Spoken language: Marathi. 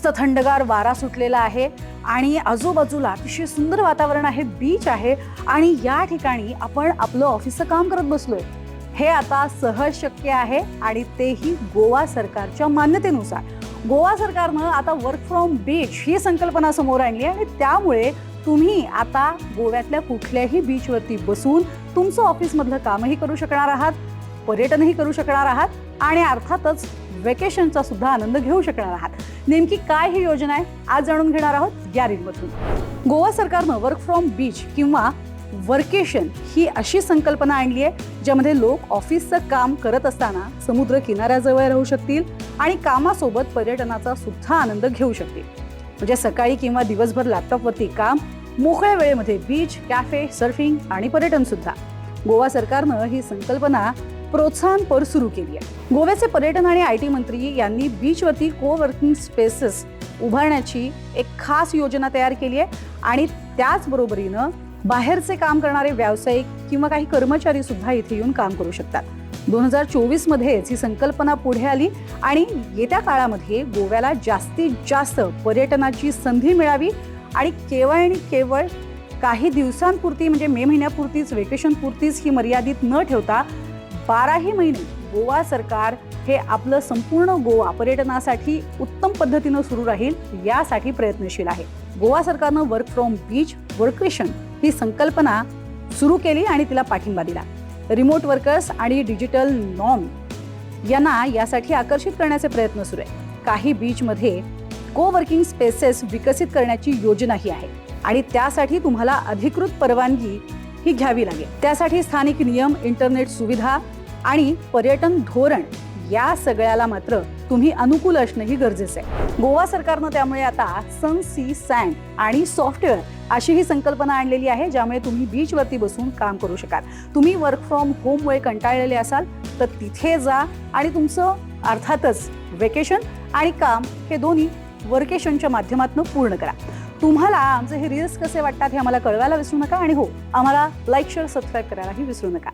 मस्त थंडगार वारा सुटलेला आहे आणि आजूबाजूला अतिशय सुंदर वातावरण आहे, बीच आहे आणि या ठिकाणी आपण आपलं ऑफिसचं काम करत बसलोय. हे आता सहज शक्य आहे आणि तेही गोवा सरकारच्या मान्यतेनुसार. गोवा सरकारनं आता वर्क फ्रॉम बीच ही संकल्पना समोर आणली आणि त्यामुळे तुम्ही आता गोव्यातल्या कुठल्याही बीचवरती बसून तुमचं ऑफिसमधलं कामही करू शकणार आहात, पर्यटनही करू शकणार आहात आणि अर्थातच वेकेशनचा सुद्धा आनंद घेऊ शकणार आहात. नेमकी काय ही योजना आहे आज जाणून घेणार आहोत या रीलमधून. गोवा सरकारनं वर्क फ्रॉम बीच किंवा वर्केशन ही अशी संकल्पना आणली आहे ज्यामध्ये लोक ऑफिसचं काम करत असताना समुद्र किनाऱ्याजवळ राहू शकतील आणि कामासोबत पर्यटनाचा सुद्धा आनंद घेऊ शकतील. म्हणजे सकाळी किंवा दिवसभर लॅपटॉपवरती काम, मोकळ्या वेळेमध्ये बीच, कॅफे, सर्फिंग आणि पर्यटन सुद्धा. गोवा सरकारनं ही संकल्पना प्रोत्साहनपर सुरू केली आहे. गोव्याचे पर्यटन आणि IT मंत्री यांनी बीचवरती कोवर्किंग स्पेसेस उभारण्याची एक खास योजना तयार केली आहे आणि त्याचबरोबरीनं बाहेरचे काम करणारे व्यावसायिक किंवा काही कर्मचारी सुद्धा इथे येऊन काम करू शकतात. 2024 मध्येच ही संकल्पना पुढे आली आणि येत्या काळामध्ये गोव्याला जास्तीत जास्त पर्यटनाची संधी मिळावी आणि केवळ काही दिवसांपुरती म्हणजे मे महिन्यापुरतीच, वेकेशन पुरतीच ही मर्यादित न ठेवता 12ही महिने गोवा सरकार हे आपलं संपूर्ण गोवा पर्यटनासाठी उत्तम पद्धतीनं सुरू राहील यासाठी प्रयत्नशील आहे. गोवा सरकारनं वर्क फ्रॉम बीच वर्केशन ही संकल्पना सुरू केली आणि तिला पाठिंबा दिला. रिमोट वर्कर्स आणि डिजिटल नॉर्म यांना यासाठी आकर्षित करण्याचे प्रयत्न सुरू आहे. काही बीचमध्ये कोवर्किंग स्पेसेस विकसित करण्याची योजनाही आहे आणि त्यासाठी तुम्हाला अधिकृत परवानगी ही घ्यावी लागेल. त्यासाठी स्थानिक नियम, इंटरनेट सुविधा आणि पर्यटन धोरण या सगळ्याला मात्र तुम्ही अनुकूल असणंही गरजेचं आहे. गोवा सरकारनं त्यामुळे आता सन, सी, सँड आणि सॉफ्टवेअर अशी ही संकल्पना आणलेली आहे ज्यामुळे तुम्ही बीचवरती बसून काम करू शकाल. तुम्ही वर्क फ्रॉम होममुळे कंटाळलेले असाल तर तिथे जा आणि तुमचं अर्थातच वेकेशन आणि काम हे दोन्ही वर्केशनच्या माध्यमातून पूर्ण करा. तुम्हाला आमचे हे रील्स कसे वाटतात हे आम्हाला कळवायला विसरू नका आणि हो, आम्हाला लाईक, शेअर, सबस्क्राईब करायलाही विसरू नका.